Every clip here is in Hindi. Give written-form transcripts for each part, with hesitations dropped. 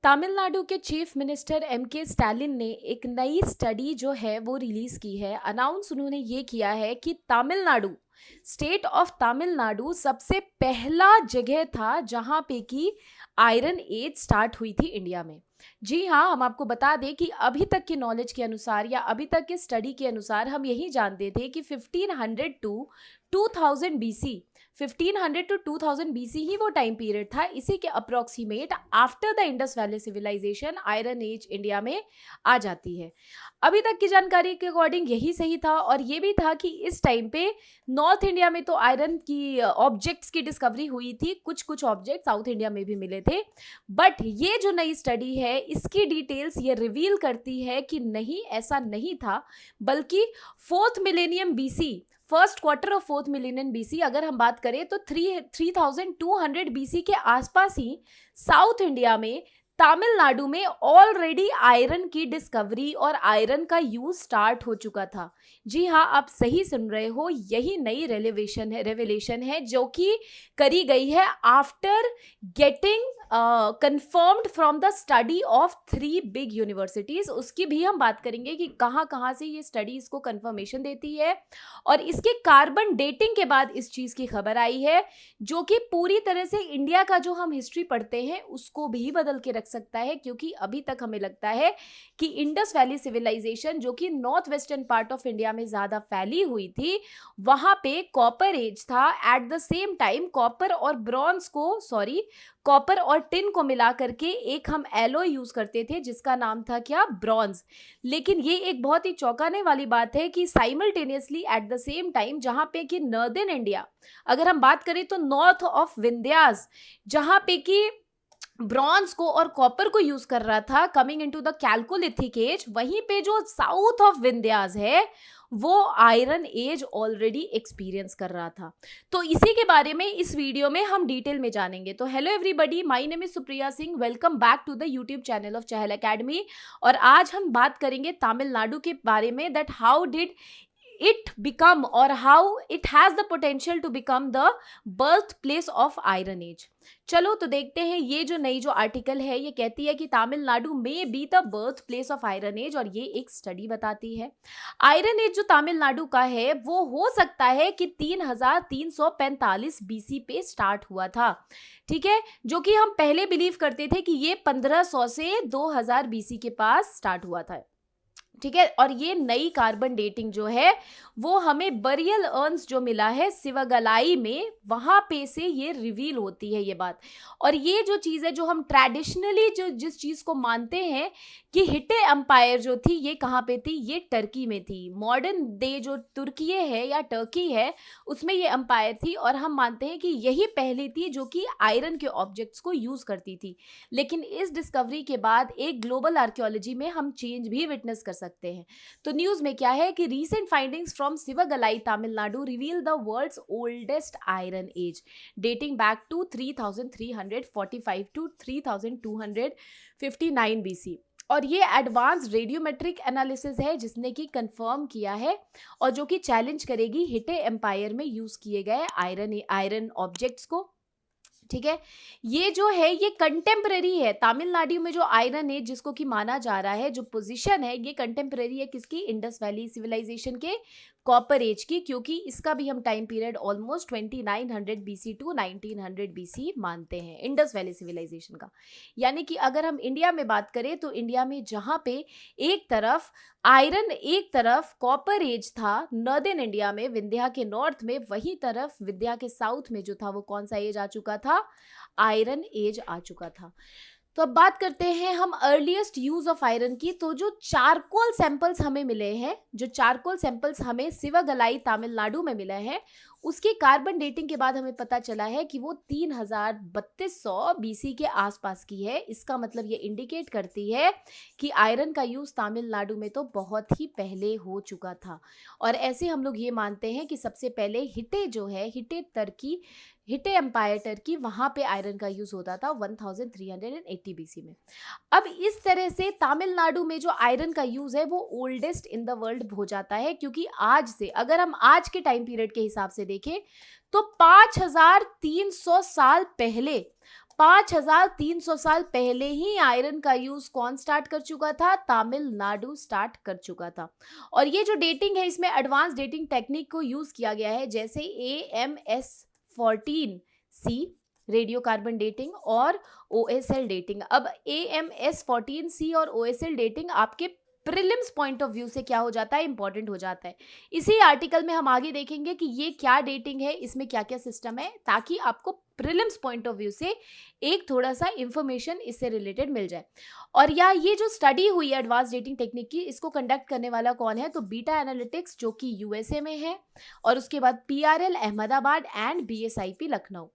तमिलनाडु के चीफ मिनिस्टर के स्टालिन ने एक नई स्टडी जो है वो रिलीज की है। अनाउंस उन्होंने ये किया है कि तमिलनाडु, स्टेट ऑफ तमिलनाडु सबसे पहला जगह था जहां पे कि आयरन एज स्टार्ट हुई थी इंडिया में। जी हाँ, हम आपको बता दें कि अभी तक की नॉलेज के अनुसार या अभी तक के स्टडी के अनुसार हम यही जानते थे कि 1500 टू 2000 बीसी, 1500 टू 2000 बीसी ही वो टाइम पीरियड था। इसी के approximate after the Indus valley civilization iron age India में आ जाती है। अभी तक की जानकारी के अकॉर्डिंग यही सही था, और ये भी था कि इस टाइम पे नॉर्थ इंडिया में तो आयरन की ऑब्जेक्ट्स की डिस्कवरी हुई थी, कुछ कुछ ऑब्जेक्ट साउथ इंडिया में भी मिले थे। बट ये जो नई स्टडी है इसकी डिटेल्स ये रिवील करती है कि नहीं, ऐसा नहीं था, बल्कि fourth millennium BC, first quarter of fourth millennium BC अगर हम बात करें तो 3200 बीसी के आसपास ही साउथ इंडिया में, तमिलनाडु में ऑलरेडी आयरन की डिस्कवरी और आयरन का यूज स्टार्ट हो चुका था। जी हाँ, आप सही सुन रहे हो, यही नई रेवेलेशन है जो कि करी गई है after getting confirmed from the study of 3 big universities. उसकी भी हम बात करेंगे कि कहाँ कहाँ से ये स्टडी इसको कंफर्मेशन देती है, और इसके कार्बन डेटिंग के बाद इस चीज की खबर आई है जो कि पूरी तरह से इंडिया का जो हम हिस्ट्री पढ़ते हैं उसको भी बदल के रख सकता है। क्योंकि अभी तक हमें लगता है कि इंडस वैली सिविलाइजेशन जो कि north western part of India में ज्यादा फैली हुई थी, वहां पे कॉपर एज था। Eight the same time copper और टिन को मिला करके एक हम एलो यूज करते थे जिसका नाम था क्या, ब्रॉन्ज। लेकिन ये एक बहुत ही चौंकाने वाली बात है कि simultaneously eight the same time जहां पे कि नॉर्दर्न इंडिया, अगर हम बात करें तो नॉर्थ ऑफ विंध्यास, जहां पे कि ब्रॉन्ज को और कॉपर को यूज कर रहा था coming into the chalcolithic age, वहीं पे जो साउथ ऑफ विंध्यास है वो आयरन एज ऑलरेडी एक्सपीरियंस कर रहा था। तो इसी के बारे में इस वीडियो में हम डिटेल में जानेंगे। तो hello everybody, my name is Supriya Singh, welcome back to the YouTube channel of Chahal academy. और आज हम बात करेंगे तमिलनाडु के बारे में, that how did it become or how it has the potential to become the birthplace of iron age। चलो तो देखते हैं, ये जो नई जो आर्टिकल है ये कहती है कि तमिलनाडु में be the birth place of iron age, और ये एक स्टडी बताती है आयरन एज जो तमिलनाडु का है वो हो सकता है कि 3345 बीसी पे स्टार्ट हुआ था। ठीक है, जो कि हम पहले बिलीव करते थे कि ये 1500 से 2000 बीसी के पास स्टार्ट हुआ था। ठीक है, और ये नई कार्बन डेटिंग जो है वो हमें बरियल अर्न्स जो मिला है सिवागलाई में, वहां पे से ये रिवील होती है ये बात। और ये जो चीज है जो हम ट्रेडिशनली जो जिस चीज को मानते हैं कि हिटे एम्पायर जो थी ये कहाँ पे थी, ये टर्की में थी। मॉडर्न डे जो तुर्की है या टर्की है उसमें ये एम्पायर थी, और हम मानते हैं कि यही पहली थी जो कि आयरन के ऑब्जेक्ट्स को यूज करती थी। लेकिन इस डिस्कवरी के बाद एक ग्लोबल आर्कियोलॉजी में हम चेंज भी विटनेस कर सकते हैं। तो न्यूज में क्या है कि recent findings from Sivagalai Tamil Nadu reveal the world's oldest iron age dating back to 3345 to 3259 BC. और ये एडवांस रेडियोमेट्रिक एनालिसिस है जिसने कि कंफर्म किया है और जो कि चैलेंज करेगी हिटे एम्पायर में यूज किए गए आयरन ऑब्जेक्ट्स को। ठीक है, ये जो है ये कंटेम्पररी है। तमिलनाडु में जो आयरन एज जिसको कि माना जा रहा है, जो पोजीशन है, ये कंटेम्पररी है किसकी, इंडस वैली सिविलाइजेशन के कॉपर एज की, क्योंकि इसका भी हम time period almost 2900 BC to 1900 BC मानते हैं इंडस वैली सिविलाइजेशन का। यानी कि अगर हम इंडिया में बात करें तो इंडिया में जहां पे एक तरफ आयरन, एक तरफ कॉपर एज था नॉर्दर्न इंडिया में, विंध्या के नॉर्थ में, वही तरफ विंध्या के साउथ में जो था वो कौन सा एज आ चुका था, आयरन एज आ चुका था। तो अब बात करते हैं हम अर्लीस्ट यूज ऑफ आयरन की। तो जो चारकोल सैंपल्स हमें मिले हैं, जो चारकोल सैंपल्स हमें सिवागलाई तमिलनाडु में मिले हैं, उसकी कार्बन डेटिंग के बाद हमें पता चला है कि वो 3200 बीसी के आसपास की है। इसका मतलब ये इंडिकेट करती है कि आयरन का यूज तमिलनाडु में तो बहुत ही पहले हो चुका था। और ऐसे हम लोग ये मानते हैं कि सबसे पहले हिटे जो है, हिटे एम्पायर टर्की, वहां पे आयरन का यूज होता था 1380 बीसी में। अब इस तरह से तमिलनाडु में जो आयरन का यूज है वो ओल्डेस्ट इन द वर्ल्ड हो जाता है, क्योंकि आज से, अगर हम आज के टाइम पीरियड के हिसाब से देखें तो 5300 साल पहले 5300 साल पहले ही आयरन का यूज कौन स्टार्ट कर चुका था? तमिलनाडु स्टार्ट कर चुका था। और ये जो डेटिंग है इसमें एडवांस डेटिंग टेक्निक को यूज किया गया है, जैसे AMS14C रेडियो कार्बन डेटिंग और OSL डेटिंग। अब AMS14C और OSL डेटिंग आपके प्रीलिम्स पॉइंट ऑफ व्यू से क्या हो जाता है? इंपॉर्टेंट हो जाता है। इसी आर्टिकल में हम आगे देखेंगे कि ये क्या डेटिंग है, इसमें क्या क्या सिस्टम है, ताकि आपको प्रीलिम्स पॉइंट ऑफ व्यू से एक थोड़ा सा इंफॉर्मेशन इससे रिलेटेड मिल जाए। और या ये जो स्टडी हुई है एडवांस डेटिंग टेक्निक की, इसको कंडक्ट करने वाला कौन है? तो बीटा एनालिटिक्स, जो कि USA में है, और उसके बाद PRL Ahmedabad and BSIP Lucknow.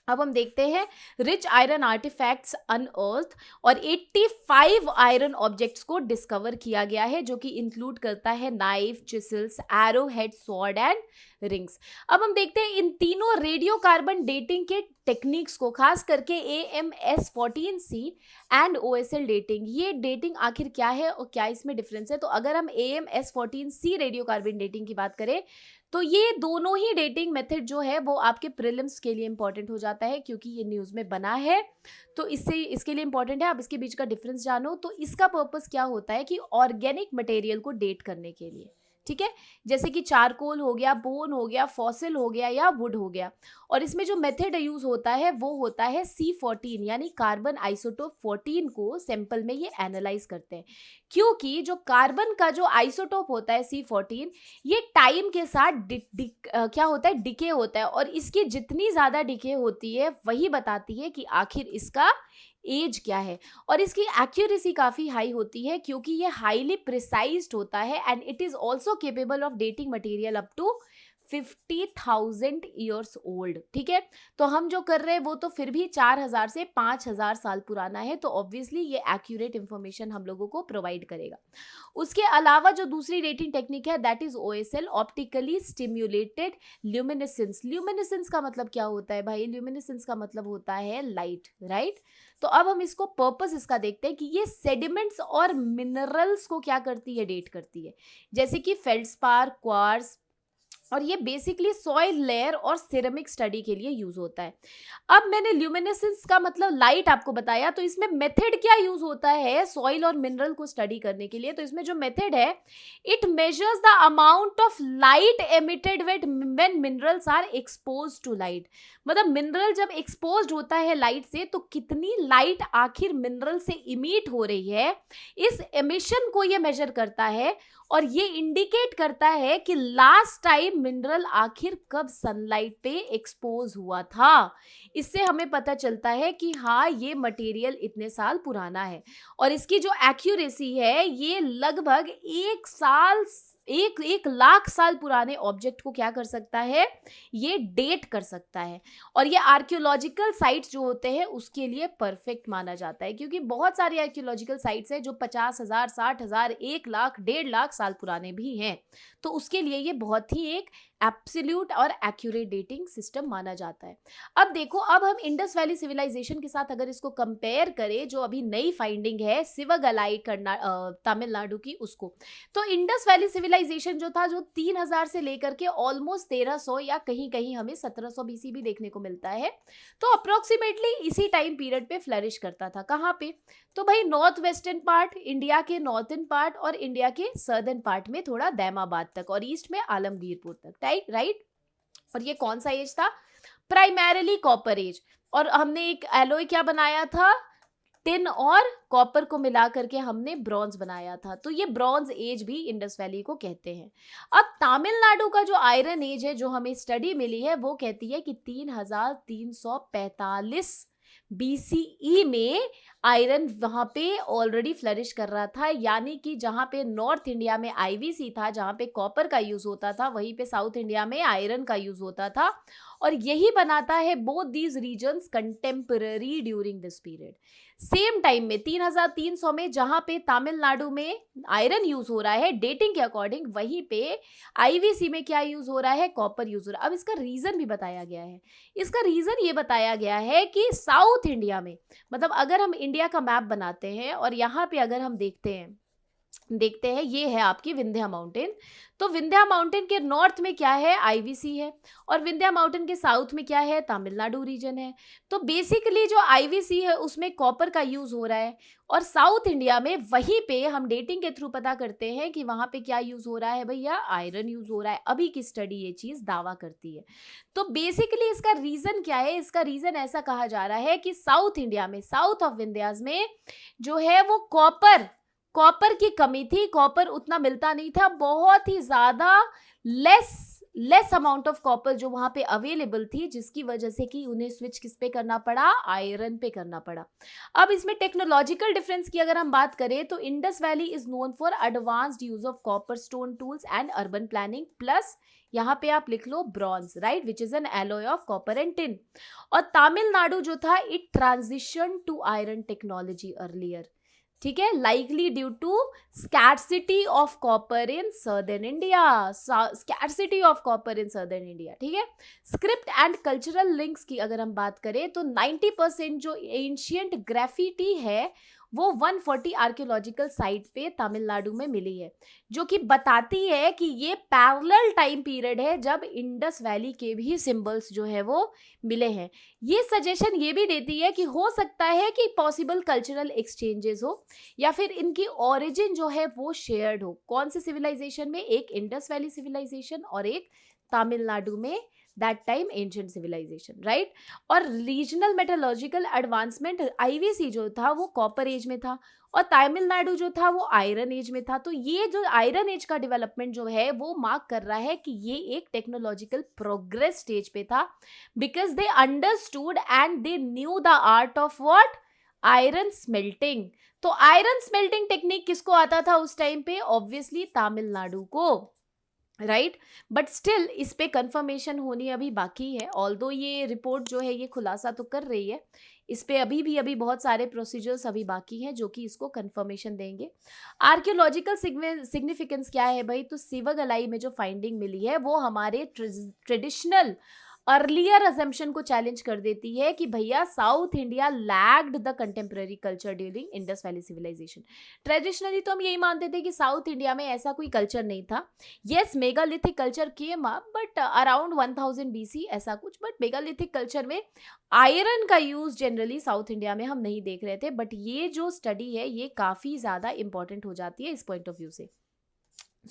अब हम देखते हैं रिच आयरन आर्टिफैक्ट्स अनअर्थ, और 85 आयरन ऑब्जेक्ट्स को डिस्कवर किया गया है, जो कि इंक्लूड करता है knife, chisels, arrow head, sword and rings. अब हम देखते हैं इन तीनों रेडियो कार्बन डेटिंग के टेक्निक्स को, खास करके AMS14C एंड OSL डेटिंग। ये डेटिंग आखिर क्या है और क्या इसमें डिफरेंस है? तो अगर हम AMS14C रेडियो कार्बन डेटिंग की बात करें, तो ये दोनों ही डेटिंग मेथड जो है वो आपके प्रीलिम्स के लिए इंपॉर्टेंट हो जाता है, क्योंकि ये न्यूज़ में बना है, तो इससे इसके लिए इंपॉर्टेंट है। आप इसके बीच का डिफरेंस जानो। तो इसका पर्पस क्या होता है कि ऑर्गेनिक मटेरियल को डेट करने के लिए, ठीक है, जैसे कि चारकोल हो गया, बोन हो गया, फॉसिल हो गया या वुड हो गया। और इसमें जो मेथड यूज होता है वो होता है C14, यानी कार्बन आइसोटोप 14 को सैंपल में ये एनालाइज करते हैं, क्योंकि जो कार्बन का जो आइसोटोप होता है C14, ये टाइम के साथ क्या होता है? डिके होता है, और इसकी जितनी ज्यादा डिके होती है वही बताती है कि आखिर इसका एज क्या है। और इसकी एक्यूरेसी काफी हाई होती है, क्योंकि ये हाईली प्रिसाइज्ड होता है, and it is also capable of dating material up to 50,000 years old. ठीक है, तो हम जो कर रहे हैं वो तो फिर भी 4000 से 5000 साल पुराना है, तो ऑब्वियसली ये एक्यूरेट इंफॉर्मेशन हम लोगों को प्रोवाइड करेगा। उसके अलावा जो दूसरी डेटिंग टेक्निक है that is OSL, optically stimulated luminescence. Luminescence का मतलब क्या होता है भाई? ल्यूमिनेसेंस का मतलब होता है लाइट, राइट। तो अब हम इसको पर्पस इसका देखते हैं कि ये सेडिमेंट्स और मिनरल्स को क्या करती है? डेट करती है, जैसे कि फेल्डस्पार, क्वार्ट्ज, और ये बेसिकली सॉइल लेयर और सिरेमिक स्टडी के लिए यूज होता है। अब मैंने ल्यूमिनेसेंस का मतलब लाइट आपको बताया, तो इसमें मेथड क्या यूज होता है सॉइल और मिनरल को स्टडी करने के लिए? तो इसमें जो मेथड है, it measures the amount of light emitted when minerals are expose to light. मतलब मिनरल जब एक्सपोज होता है लाइट से, तो कितनी लाइट आखिर मिनरल से इमिट हो रही है, इस एमिशन को ये मेजर करता है, और ये इंडिकेट करता है कि लास्ट टाइम मिनरल आखिर कब सनलाइट पे एक्सपोज हुआ था। इससे हमें पता चलता है कि हाँ, ये मटेरियल इतने साल पुराना है, और इसकी जो एक्यूरेसी है ये लगभग 1 लाख साल पुराने ऑब्जेक्ट को क्या कर सकता है? ये डेट कर सकता है। और ये आर्कियोलॉजिकल साइट्स जो होते हैं उसके लिए परफेक्ट माना जाता है, क्योंकि बहुत सारी आर्कियोलॉजिकल साइट्स हैं जो 50,000, 60,000, 1 लाख, 1.5 लाख साल पुराने भी हैं, तो उसके लिए ये बहुत ही एक एब्सोल्यूट और एक्यूरेट डेटिंग सिस्टम माना जाता है। अब देखो, अब हम इंडस वैली सिविलाइजेशन के साथ अगर इसको कंपेयर करें, जो अभी नई फाइंडिंग है सिवगलाई तमिलनाडु की, उसको, तो इंडस वैली सिविलाइजेशन जो था, जो 3000 से लेकर के ऑलमोस्ट 1300 या कहीं कहीं हमें 1700 BC भी देखने को मिलता है, तो अप्रोक्सीमेटली इसी टाइम पीरियड पे फ्लरिश करता था। कहाँ पे? तो भाई नॉर्थ वेस्टर्न पार्ट, इंडिया के नॉर्थर्न पार्ट, और इंडिया के सर्दर्न पार्ट में थोड़ा दैमाबाद तक, और ईस्ट में आलमगीरपुर तक, राइट। और ये कौन सा एज था? Primarily copper age. और हमने एक एलोय क्या बनाया था? टिन और कॉपर को मिला करके हमने ब्रॉन्ज बनाया था, तो ये ब्रॉन्ज एज भी इंडस वैली को कहते हैं। अब तमिलनाडु का जो आयरन एज है, जो हमें स्टडी मिली है, वो कहती है कि 3345 BCE में आयरन वहां पे ऑलरेडी फ्लरिश कर रहा था, यानी कि जहां पे नॉर्थ इंडिया में IVC था, जहां पे कॉपर का यूज होता था, वहीं पे साउथ इंडिया में आयरन का यूज होता था, और यही बनाता है both these regions contemporary during this period. Same time में 3300 में जहां पे तमिलनाडु में आयरन यूज हो रहा है डेटिंग के अकॉर्डिंग, वहीं पे IVC में क्या यूज हो रहा है? कॉपर यूज हो रहा है। अब इसका रीजन भी बताया गया है। इसका रीजन ये बताया गया है कि साउथ इंडिया में, मतलब अगर हम इंडिया का मैप बनाते हैं और यहाँ पे अगर हम देखते हैं देखते हैं, ये है आपकी विंध्या माउंटेन। तो विंध्या माउंटेन के नॉर्थ में क्या है, आईवीसी है, और विंध्या माउंटेन के साउथ में क्या है, तमिलनाडु रीजन है। तो बेसिकली जो आईवीसी है उसमें कॉपर का यूज हो रहा है, और साउथ इंडिया में वहीं पे हम डेटिंग के थ्रू पता करते हैं कि वहां पे क्या यूज हो रहा है भैया, आयरन यूज हो रहा है। अभी की स्टडी ये चीज दावा करती है। तो बेसिकली इसका रीजन क्या है, इसका रीजन ऐसा कहा जा रहा है कि साउथ इंडिया में, साउथ ऑफ विंध्यास में जो है वो कॉपर कॉपर की कमी थी, कॉपर उतना मिलता नहीं था, बहुत ही ज्यादा लेस अमाउंट ऑफ कॉपर जो वहां पे अवेलेबल थी, जिसकी वजह से कि उन्हें स्विच किस पे करना पड़ा, आयरन पे करना पड़ा। अब इसमें टेक्नोलॉजिकल डिफरेंस की अगर हम बात करें तो Indus valley is known for advanced use of copper stone tools and urban planning, plus यहाँ पे आप लिख लो bronze, right, which is an alloy of copper and tin. और तमिलनाडु जो था, it transition to iron technology earlier, ठीक है, likely due to scarcity of copper in southern India, scarcity of copper in southern India, ठीक है। स्क्रिप्ट एंड कल्चरल लिंक्स की अगर हम बात करें तो 90% जो एंशियंट ग्राफिटी है वो 140 आर्कियोलॉजिकल साइट पे तमिलनाडु में मिली है, जो कि बताती है कि ये पैरेलल टाइम पीरियड है जब इंडस वैली के भी सिंबल्स जो है वो मिले हैं। ये सजेशन ये भी देती है कि हो सकता है कि पॉसिबल कल्चरल एक्सचेंजेस हो, या फिर इनकी ओरिजिन जो है वो शेयर्ड हो। कौन से सिविलाइजेशन में, एक इंडस वैली सिविलाइजेशन और एक तमिलनाडु में that time ancient civilization, right. और रीजनल मेटलर्जिकल एडवांसमेंट, आईवीसी जो था वो कॉपर एज में था और तमिलनाडु जो था वो आयरन एज में था। तो ये जो आयरन एज का डेवलपमेंट जो है वो मार्क कर रहा है कि ये एक टेक्नोलॉजिकल प्रोग्रेस स्टेज पे था, because they understood and they knew the art of what, iron smelting. तो आयरन स्मेल्टिंग टेक्निक किसको आता था उस टाइम पे, ऑब्वियसली तमिलनाडु को, राइट। बट स्टिल इस पे कंफर्मेशन होनी अभी बाकी है, ऑल्दो ये रिपोर्ट जो है ये खुलासा तो कर रही है, इस पे अभी बहुत सारे प्रोसीजर्स अभी बाकी हैं जो कि इसको कंफर्मेशन देंगे। आर्कियोलॉजिकल सिग्निफिकेंस क्या है भाई, तो सिवगलाई में जो फाइंडिंग मिली है वो हमारे ट्रेडिशनल अर्लियर अजम्पशन को चैलेंज कर देती है कि भैया south India lagged the contemporary culture during Indus valley civilization. Traditionally तो हम यही मानते थे कि साउथ इंडिया में ऐसा कोई कल्चर नहीं था। Yes, megalithic culture came up but around 1000 BC ऐसा कुछ, बट मेगालिथिक कल्चर में आयरन का यूज जनरली साउथ इंडिया में हम नहीं देख रहे थे। बट ये जो स्टडी है ये काफी ज्यादा इंपॉर्टेंट हो जाती है इस पॉइंट ऑफ व्यू से।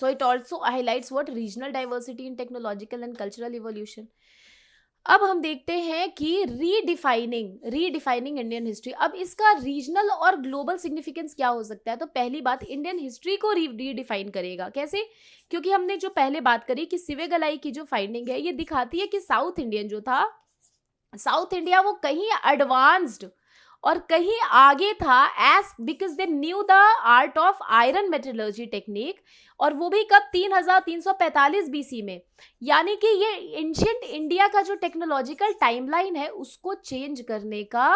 So it also highlights what, regional diversity in technological and cultural evolution. अब हम देखते हैं कि रीडिफाइनिंग इंडियन हिस्ट्री। अब इसका रीजनल और ग्लोबल सिग्निफिकेंस क्या हो सकता है, तो पहली बात, इंडियन हिस्ट्री को रीडिफाइन करेगा कैसे, क्योंकि हमने जो पहले बात करी कि सिवेगलाई की जो फाइंडिंग है ये दिखाती है कि साउथ इंडियन जो था, साउथ इंडिया वो कहीं एडवांस्ड और कहीं आगे था, as because they knew the art of iron metallurgy technique, और वो भी कब, 3345 बीसी में। यानी कि ये एंशिएंट इंडिया का जो टेक्नोलॉजिकल टाइमलाइन है उसको चेंज करने का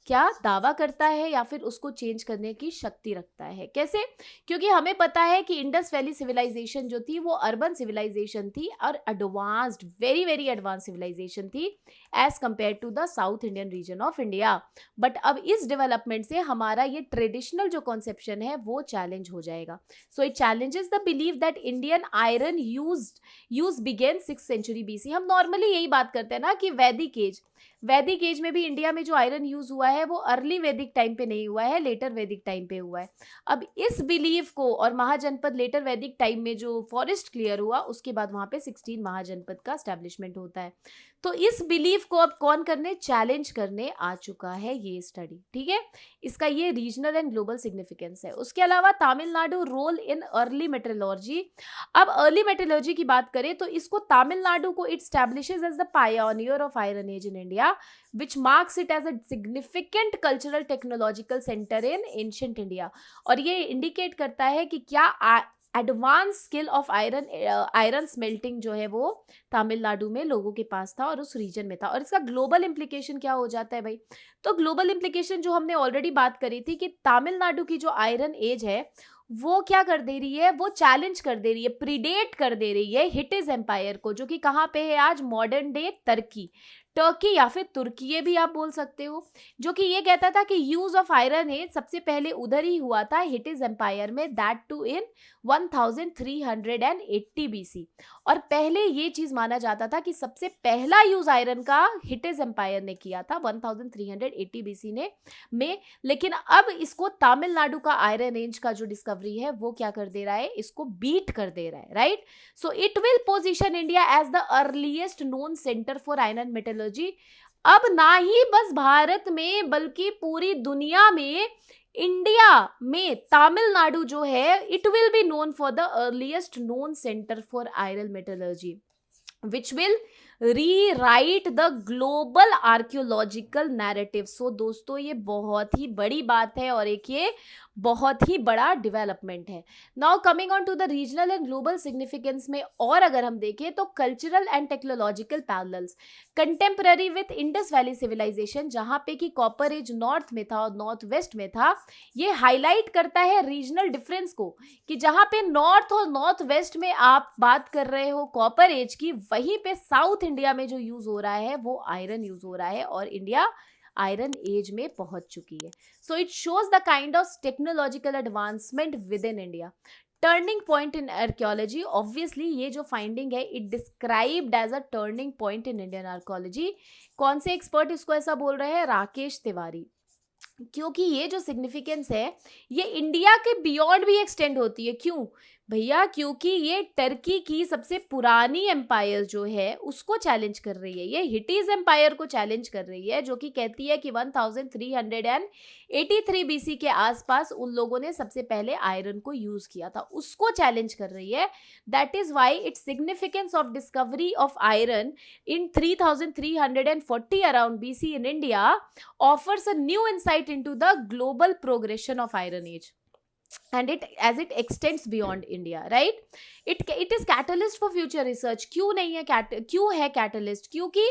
क्या दावा करता है, या फिर उसको चेंज करने की शक्ति रखता है। कैसे, क्योंकि हमें पता है कि इंडस वैली सिविलाइजेशन जो थी वो अर्बन सिविलाइजेशन थी और advanced, very very advance civilization थी as compare to the south Indian region of India. But अब इस डेवलपमेंट से हमारा ये ट्रेडिशनल जो कॉन्सेप्शन है वो चैलेंज हो जाएगा। So it challenges the believe that Indian iron use began 6th century BC. हम नॉर्मली यही बात करते हैं ना कि वैदिक एज में भी इंडिया में जो आयरन यूज हुआ है वो अर्ली वैदिक टाइम पे नहीं हुआ है, लेटर वैदिक टाइम पे हुआ है। अब इस बिलीव को, और महाजनपद लेटर वैदिक टाइम में जो फॉरेस्ट क्लियर हुआ उसके बाद वहां पे 16 महाजनपद का एस्टेब्लिशमेंट होता है। तो इस बिलीव को अब कौन करने, चैलेंज करने आ चुका है ये स्टडी, ठीक है। इसका ये रीजनल एंड ग्लोबल सिग्निफिकेंस है। उसके अलावा Tamil Nadu role in early metallurgy. अब अर्ली मेटलर्जी की बात करें तो इसको तमिलनाडु को it establishes as the pioneer of iron age in India, which marks it as a significant cultural technological center in ancient India। और ये इंडिकेट करता है कि क्या advance skill of iron smelting जो है वो तमिलनाडु में लोगों के पास था और उस रीजन में था। और इसका ग्लोबल इम्प्लीकेशन क्या हो जाता है भाई, तो ग्लोबल इम्प्लीकेशन जो हमने ऑलरेडी बात करी थी कि तमिलनाडु की जो आयरन एज है वो क्या कर दे रही है, वो चैलेंज कर दे रही है, प्रीडेट कर दे रही है हिटिज एम्पायर को, जो कि कहाँ पे है आज, मॉडर्न डे टर्की। टर्की या फिर तुर्की ये भी आप बोल सकते हो, जो कि ये कहता था कि यूज ऑफ आयरन एज सबसे पहले उधर ही हुआ था हिटिस एम्पायर में, दैट टू इन 1380 बीसी। और पहले ये चीज माना जाता था कि सबसे पहला यूज आयरन का हिटिस एम्पायर ने किया था 1380 बीसी ने में। लेकिन अब इसको तमिलनाडु का आयरन एज का जो डिस्कवरी है वो क्या कर दे रहा है, इसको बीट कर दे रहा है, right. So it will position India as the earliest known centre for iron metallurgy. अब ना ही बस भारत में बल्कि पूरी दुनिया में इंडिया में तमिलनाडु जो है it will be known for the earliest known centre for iron metallurgy, which will rewrite the global archaeological narrative। सो दोस्तों ये बहुत ही बड़ी बात है और एक ये बहुत ही बड़ा डेवलपमेंट है। Now coming on to the regional and global significance में और अगर हम देखें तो cultural and technological parallels contemporary with Indus valley civilization, जहाँ पे कि कॉपर एज नॉर्थ में था और नॉर्थ वेस्ट में था, ये हाईलाइट करता है रीजनल डिफरेंस को कि जहाँ पे नॉर्थ और नॉर्थ वेस्ट में आप बात कर रहे हो कॉपर एज की, वहीं पे साउथ इंडिया में जो यूज हो रहा है वो आयरन यूज हो रहा है और इंडिया आयरन एज में पहुंच चुकी है। So it shows the kind of technological advancement within India. Turning point in archaeology, obviously ये जो फाइंडिंग है it described as a turning point in Indian archaeology. कौन से एक्सपर्ट इसको ऐसा बोल रहे हैं, राकेश तिवारी। क्योंकि ये जो सिग्निफिकेंस है ये इंडिया के बियॉन्ड भी एक्सटेंड होती है। क्यों भैया, क्योंकि ये टर्की की सबसे पुरानी एम्पायर जो है उसको चैलेंज कर रही है, ये हिटीज एम्पायर को चैलेंज कर रही है, जो कि कहती है कि 1383 बीसी के आसपास उन लोगों ने सबसे पहले आयरन को यूज किया था, उसको चैलेंज कर रही है। That is why its significance of discovery of iron in 3340 around BC in India offers a new insight into the global progression of iron age and it extends beyond India, right? it is catalyst for future research। क्यों नहीं है क्यों है catalyst? क्योंकि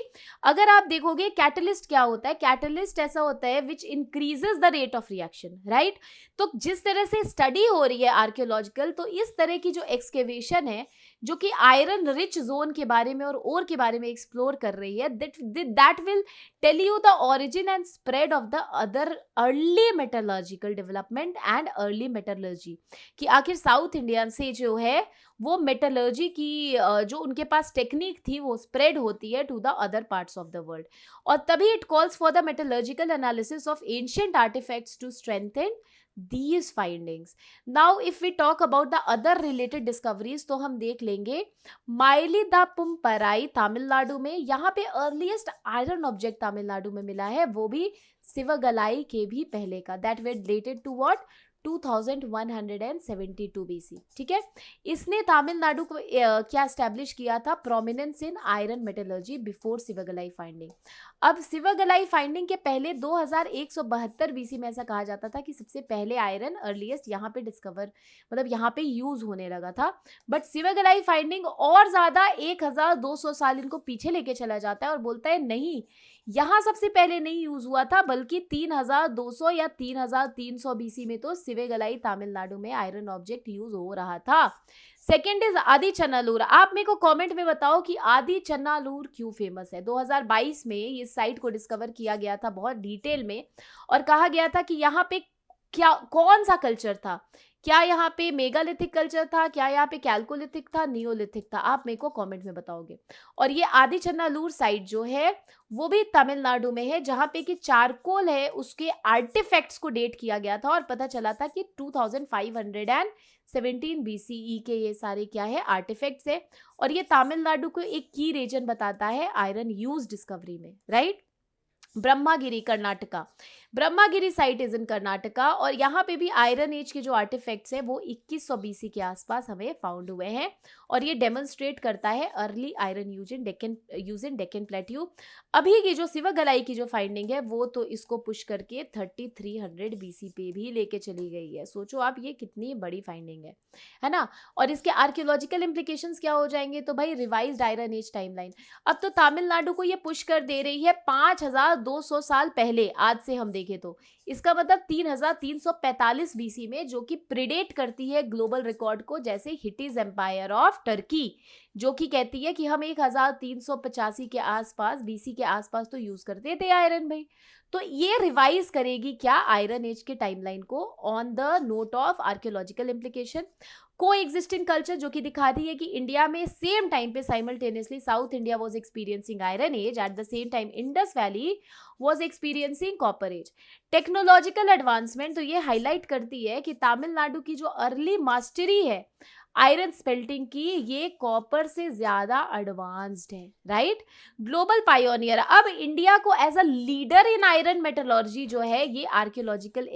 अगर आप देखोगे catalyst क्या होता है, catalyst ऐसा होता है which increases the rate of reaction, right? तो जिस तरह से स्टडी हो रही है आर्कियोलॉजिकल, तो इस तरह की जो एक्सकेवेशन है जो कि आयरन रिच जोन के बारे में और ओर के बारे में एक्सप्लोर कर रही है, that will tell you the origin and spread of the other early metallurgical development and early metallurgy, कि आखिर साउथ इंडिया से जो है वो मेटलर्जी की जो उनके पास टेक्निक थी वो स्प्रेड होती है to the other parts of the world. और तभी it calls for the metallurgical analysis of ancient artifacts to strengthen these findings। now if we talk about the other related discoveries तो हम देख लेंगे माइलिदापुम्पराई तमिलनाडु में, यहाँ पे अर्लीस्ट आयरन ऑब्जेक्ट तमिलनाडु में मिला है, वो भी सिवगलाई के भी पहले का, that way related to what 2172 BC. ठीक है, इसने तमिलनाडु को क्या एस्टैब्लिश किया था, prominence in iron metallurgy before Sivagalai finding. अब सिवगलाई फाइंडिंग के पहले 2172 बीसी में ऐसा कहा जाता था कि सबसे पहले आयरन अर्लीस्ट यहाँ पे डिस्कवर मतलब यहाँ पे यूज होने लगा था। बट सिवगलाई फाइंडिंग और ज्यादा 1200 साल इनको पीछे लेके चला जाता है और बोलता है नहीं, यहाँ सबसे पहले नहीं यूज हुआ था बल्कि 3200 या 3300 बीसी में तो सिवगलाई तमिलनाडु में आयरन ऑब्जेक्ट यूज हो रहा था। सेकेंड इज आदि चन्नालूर। आप मेरे को कमेंट में बताओ कि आदि चन्नालूर क्यों फेमस है। 2022 में ये साइट को डिस्कवर किया गया था बहुत डिटेल में और कहा गया था कि यहाँ पे क्या कौन सा कल्चर था, क्या यहाँ पे मेगालिथिक कल्चर था, क्या यहाँ पे कैल्कोलिथिक था, नियोलिथिक था, आप मेरे को कमेंट में बताओगे। और ये आदि चन्नालूर साइट जो है वो भी तमिलनाडु में है, जहाँ पे कि चारकोल है उसके आर्टिफैक्ट्स को डेट किया गया था और पता चला था कि 2517 बीसीई के ये सारे क्या है आर्टिफैक्ट्स है। और ये तमिलनाडु को एक की रीजन बताता है आयरन यूज डिस्कवरी में, right. Brahmagiri Karnataka, Brahmagiri site is in Karnataka और यहाँ पे भी आयरन एज के जो आर्टिफैक्ट्स है वो 2100 बीसी के आसपास हमें फाउंड हुए हैं और ये डेमोन्स्ट्रेट करता है early iron use in Deccan plateau. अभी की जो सिवगलाई की जो फाइंडिंग है वो तो इसको पुश करके 3300 बीसी पे भी लेके चली गई है। सोचो आप ये कितनी बड़ी फाइंडिंग है ना। और इसके आर्कियोलॉजिकल इम्प्लीकेशंस क्या हो जाएंगे, तो भाई रिवाइज्ड आयरन एज टाइमलाइन अब तो तमिलनाडु को ये पुश कर दे रही है 5200 साल पहले, आज से हम देखें तो। इसका मतलब 3345 बीसी में, जो कि प्रीडेट करती है ग्लोबल रिकॉर्ड को, जैसे हिटिज एम्पायर ऑफ टर्की, जो कि कहती है कि हम 1385 के आसपास, बीसी के आसपास तो यूज करते थे आयरन भाई। तो ये रिवाइज करेगी क्या आयरन एज के टाइमलाइन को on the note of archaeological implication. Coexisting culture, जो कि दिखा रही है कि इंडिया में सेम टाइम पे simultaneously south India was experiencing iron age, at the same time Indus valley was experiencing copper age. Technological advancement, तो ये हाईलाइट करती है कि तमिलनाडु की जो अर्ली मास्टरी है आयरन स्पेल्टिंग की, ये कॉपर से ज्यादा एडवांस्ड है, राइट। ग्लोबल पायोनियर, अब इंडिया को as a leader in iron metallurgy जो है, ये आर्कियोलॉजिकल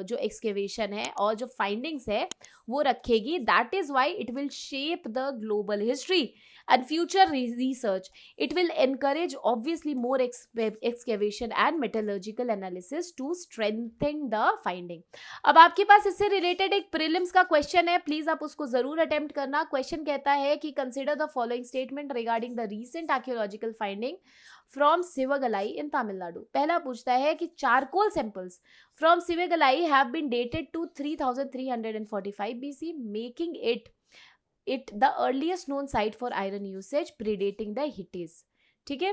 जो एक्सकेवेशन है और जो फाइंडिंग्स है वो रखेगी। That is why it will shape the global history and future research. It will encourage obviously more excavation and metallurgical analysis to strengthen the finding. अब आपके पास इससे रिलेटेड एक प्रीलिम्स का क्वेश्चन है, प्लीज आप उसको जरूर अटेम्प्ट करना। क्वेश्चन कहता है कि consider the following statement regarding the recent archaeological finding from Sivagalai in Tamil Nadu. पहला पूछता है कि charcoal samples from Sivagalai have been dated to 3345 BC, making it the earliest known site for iron usage predating the Hittites. ठीक है।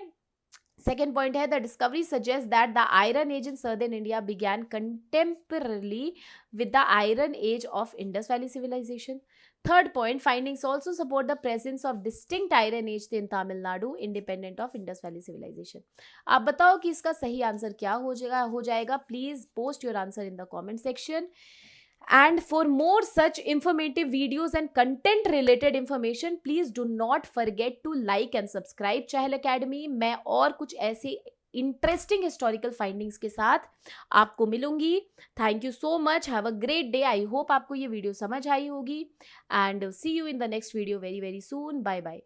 सेकेंड पॉइंट है, the discovery suggest that the iron age in southern India began contemporarily with the iron age of Indus valley civilization. Third point, findings also support the presence of distinct iron age in Tamil Nadu independent of Indus valley civilization. आप बताओ कि इसका सही आंसर क्या हो जाएगा। Please post your answer in the comment section. And for more such informative videos and content related information, please do not forget to like and subscribe Chahal Academy. मैं और कुछ ऐसे इंटरेस्टिंग हिस्टोरिकल फाइंडिंग्स के साथ आपको मिलूंगी। Thank you so much, have a great day. I hope आपको ये वीडियो समझ आई होगी and see you in the next video very very soon. Bye bye.